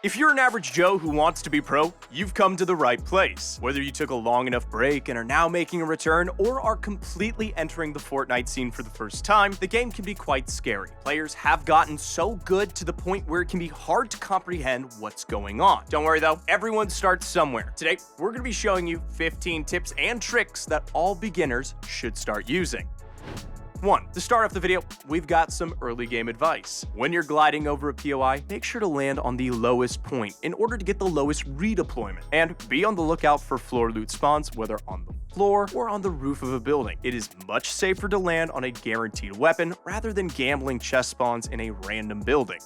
If you're an average Joe who wants to be pro, you've come to the right place. Whether you took a long enough break and are now making a return, or are completely entering the Fortnite scene for the first time, the game can be quite scary. Players have gotten so good to the point where it can be hard to comprehend what's going on. Don't worry though, everyone starts somewhere. Today, we're going to be showing you 15 tips and tricks that all beginners should start using. 1. To start off the video, we've got some early game advice. When you're gliding over a POI, make sure to land on the lowest point in order to get the lowest redeployment. And be on the lookout for floor loot spawns, whether on the floor or on the roof of a building. It is much safer to land on a guaranteed weapon rather than gambling chest spawns in a random building.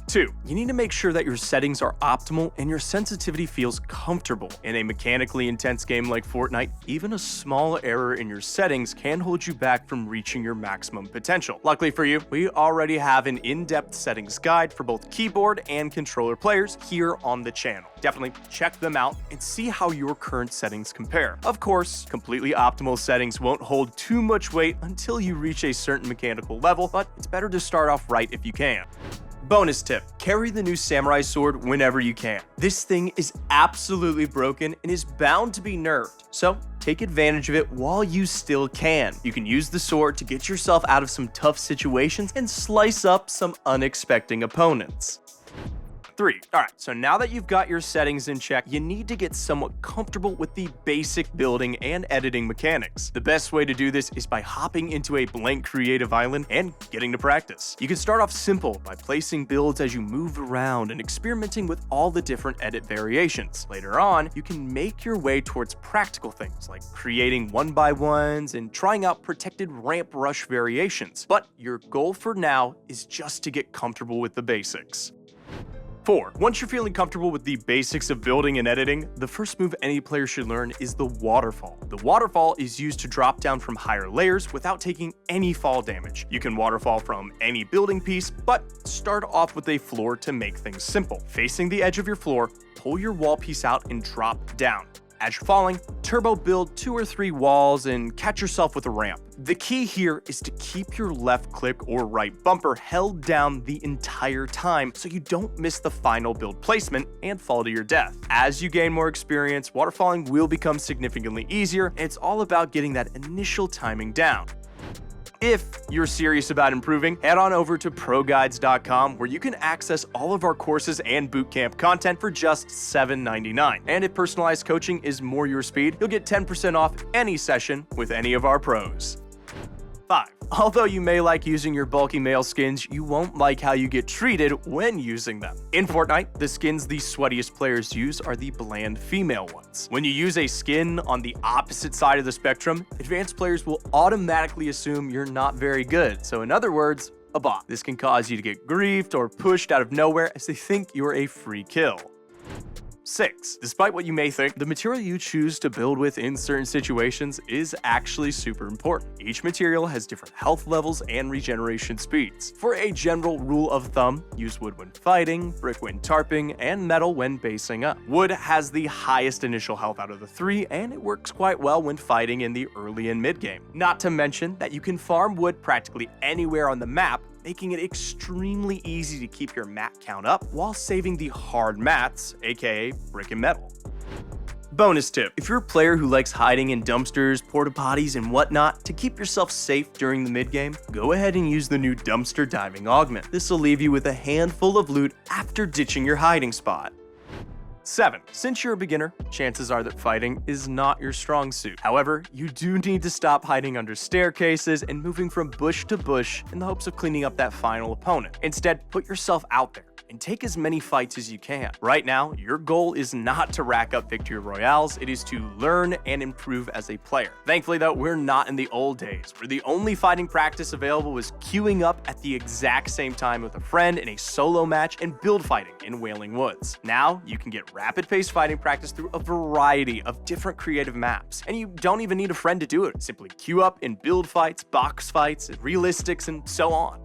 2. You need to make sure that your settings are optimal and your sensitivity feels comfortable. In a mechanically intense game like Fortnite, even a small error in your settings can hold you back from reaching your maximum potential. Luckily for you, we already have an in-depth settings guide for both keyboard and controller players here on the channel. Definitely check them out and see how your current settings compare. Of course, completely optimal settings won't hold too much weight until you reach a certain mechanical level, but it's better to start off right if you can. Bonus tip, carry the new samurai sword whenever you can. This thing is absolutely broken and is bound to be nerfed, so take advantage of it while you still can. You can use the sword to get yourself out of some tough situations and slice up some unexpected opponents. 3. Alright, so now that you've got your settings in check, you need to get somewhat comfortable with the basic building and editing mechanics. The best way to do this is by hopping into a blank creative island and getting to practice. You can start off simple by placing builds as you move around and experimenting with all the different edit variations. Later on, you can make your way towards practical things like creating 1x1s and trying out protected ramp rush variations. But your goal for now is just to get comfortable with the basics. 4. Once you're feeling comfortable with the basics of building and editing, the first move any player should learn is the Waterfall. The Waterfall is used to drop down from higher layers without taking any fall damage. You can waterfall from any building piece, but start off with a floor to make things simple. Facing the edge of your floor, pull your wall piece out and drop down. As you're falling, turbo build 2 or 3 walls and catch yourself with a ramp. The key here is to keep your left click or right bumper held down the entire time so you don't miss the final build placement and fall to your death. As you gain more experience, waterfalling will become significantly easier, and it's all about getting that initial timing down. If you're serious about improving, head on over to ProGuides.com where you can access all of our courses and bootcamp content for just $7.99. And if personalized coaching is more your speed, you'll get 10% off any session with any of our pros. 5. Although you may like using your bulky male skins, you won't like how you get treated when using them. In Fortnite, the skins the sweatiest players use are the bland female ones. When you use a skin on the opposite side of the spectrum, advanced players will automatically assume you're not very good. So in other words, a bot. This can cause you to get griefed or pushed out of nowhere as they think you're a free kill. 6. Despite what you may think, the material you choose to build with in certain situations is actually super important. Each material has different health levels and regeneration speeds. For a general rule of thumb, use wood when fighting, brick when tarping, and metal when basing up. Wood has the highest initial health out of the 3, and it works quite well when fighting in the early and mid game. Not to mention that you can farm wood practically anywhere on the map, making it extremely easy to keep your mat count up while saving the hard mats, aka brick and metal. Bonus tip, if you're a player who likes hiding in dumpsters, porta potties, and whatnot to keep yourself safe during the mid-game, go ahead and use the new dumpster diving augment. This will leave you with a handful of loot after ditching your hiding spot. 7. Since you're a beginner, chances are that fighting is not your strong suit. However, you do need to stop hiding under staircases and moving from bush to bush in the hopes of cleaning up that final opponent. Instead, put yourself out there and take as many fights as you can. Right now, your goal is not to rack up victory royales, it is to learn and improve as a player. Thankfully though, we're not in the old days, where the only fighting practice available was queuing up at the exact same time with a friend in a solo match and build fighting in Wailing Woods. Now, you can get rapid-paced fighting practice through a variety of different creative maps, and you don't even need a friend to do it. Simply queue up in build fights, box fights, realistics, and so on.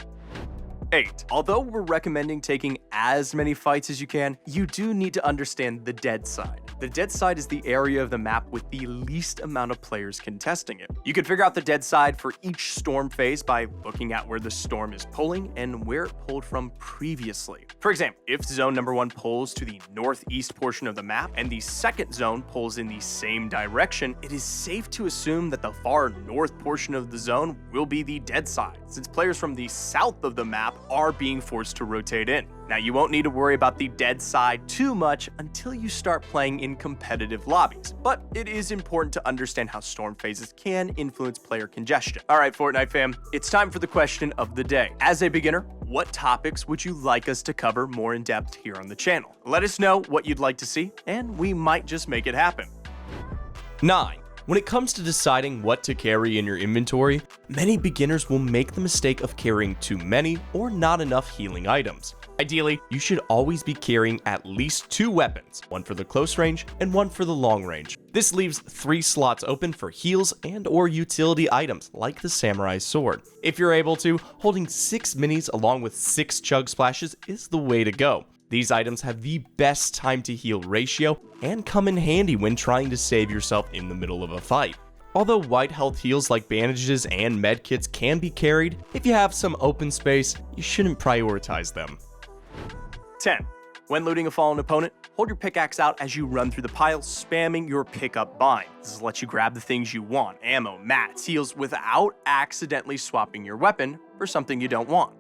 8. Although we're recommending taking as many fights as you can, you do need to understand the dead side. The dead side is the area of the map with the least amount of players contesting it. You can figure out the dead side for each storm phase by looking at where the storm is pulling and where it pulled from previously. For example, if zone number 1 pulls to the northeast portion of the map and the second zone pulls in the same direction, it is safe to assume that the far north portion of the zone will be the dead side, since players from the south of the map are being forced to rotate in. Now, you won't need to worry about the dead side too much until you start playing in competitive lobbies, but it is important to understand how storm phases can influence player congestion. Alright, Fortnite fam, it's time for the question of the day. As a beginner, what topics would you like us to cover more in depth here on the channel? Let us know what you'd like to see, and we might just make it happen. 9. When it comes to deciding what to carry in your inventory, many beginners will make the mistake of carrying too many or not enough healing items. Ideally, you should always be carrying at least 2 weapons, one for the close range and one for the long range. This leaves 3 slots open for heals and or utility items like the samurai sword. If you're able to, holding 6 minis along with 6 chug splashes is the way to go. These items have the best time to heal ratio and come in handy when trying to save yourself in the middle of a fight. Although white health heals like bandages and medkits can be carried, if you have some open space, you shouldn't prioritize them. 10. When looting a fallen opponent, hold your pickaxe out as you run through the pile, spamming your pickup bind. This will let you grab the things you want, ammo, mats, heals, without accidentally swapping your weapon for something you don't want.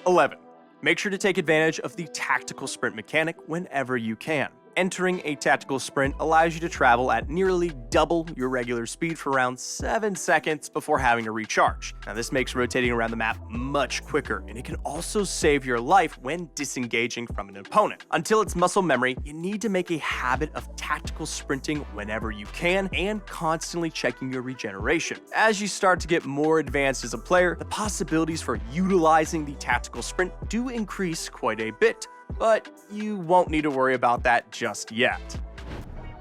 11. Make sure to take advantage of the tactical sprint mechanic whenever you can. Entering a tactical sprint allows you to travel at nearly double your regular speed for around 7 seconds before having to recharge. Now, this makes rotating around the map much quicker, and it can also save your life when disengaging from an opponent. Until it's muscle memory, you need to make a habit of tactical sprinting whenever you can and constantly checking your regeneration. As you start to get more advanced as a player, the possibilities for utilizing the tactical sprint do increase quite a bit. But you won't need to worry about that just yet.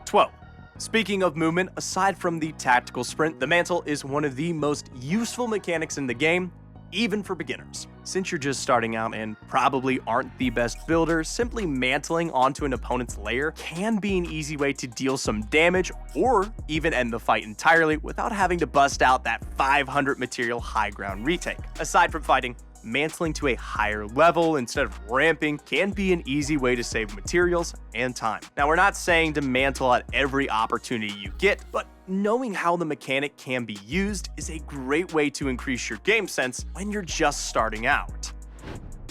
12. Speaking of movement, aside from the tactical sprint, the Mantle is one of the most useful mechanics in the game, even for beginners. Since you're just starting out and probably aren't the best builder, simply mantling onto an opponent's lair can be an easy way to deal some damage or even end the fight entirely without having to bust out that 500 material high ground retake. Aside from fighting, mantling to a higher level instead of ramping can be an easy way to save materials and time. Now, we're not saying to mantle at every opportunity you get, but knowing how the mechanic can be used is a great way to increase your game sense when you're just starting out.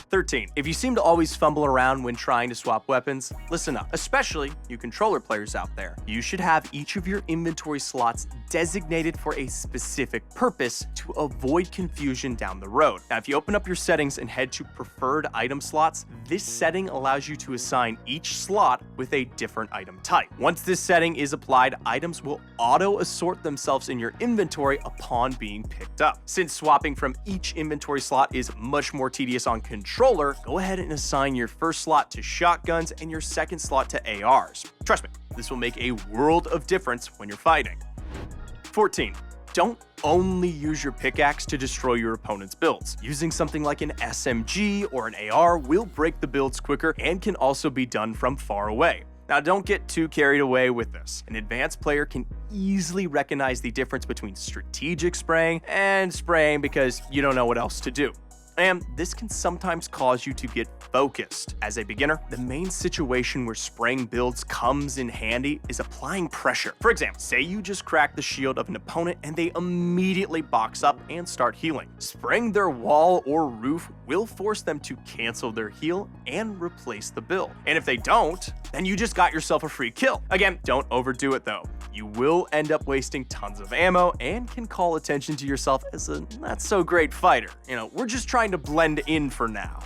13. If you seem to always fumble around when trying to swap weapons, listen up. Especially you controller players out there. You should have each of your inventory slots designated for a specific purpose to avoid confusion down the road. Now, if you open up your settings and head to preferred item slots, this setting allows you to assign each slot with a different item type. Once this setting is applied, items will auto-assort themselves in your inventory upon being picked up. Since swapping from each inventory slot is much more tedious on controller, go ahead and assign your first slot to shotguns and your second slot to ARs. Trust me, this will make a world of difference when you're fighting. 14. Don't only use your pickaxe to destroy your opponent's builds. Using something like an SMG or an AR will break the builds quicker and can also be done from far away. Now, don't get too carried away with this. An advanced player can easily recognize the difference between strategic spraying and spraying because you don't know what else to do. And this can sometimes cause you to get focused. As a beginner, the main situation where spraying builds comes in handy is applying pressure. For example, say you just crack the shield of an opponent and they immediately box up and start healing. Spraying their wall or roof will force them to cancel their heal and replace the build. And if they don't, then you just got yourself a free kill. Again, don't overdo it though. You will end up wasting tons of ammo and can call attention to yourself as a not so great fighter. We're just trying to blend in for now.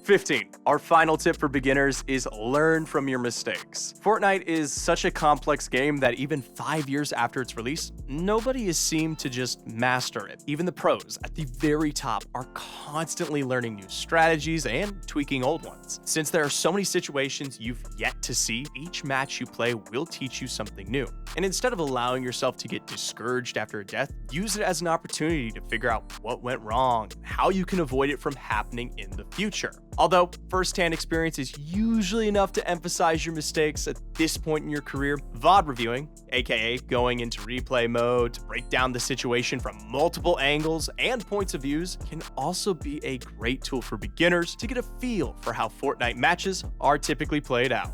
15. Our final tip for beginners is learn from your mistakes. Fortnite is such a complex game that even 5 years after its release, nobody has seemed to just master it. Even the pros at the very top are constantly learning new strategies and tweaking old ones. Since there are so many situations you've yet to see, each match you play will teach you something new. And instead of allowing yourself to get discouraged after a death, use it as an opportunity to figure out what went wrong and how you can avoid it from happening in the future. Although first-hand experience is usually enough to emphasize your mistakes at this point in your career, VOD reviewing, aka going into replay mode to break down the situation from multiple angles and points of views, can also be a great tool for beginners to get a feel for how Fortnite matches are typically played out.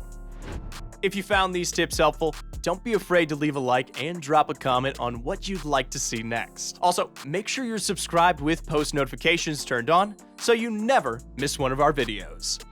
If you found these tips helpful, don't be afraid to leave a like and drop a comment on what you'd like to see next. Also, make sure you're subscribed with post notifications turned on so you never miss one of our videos.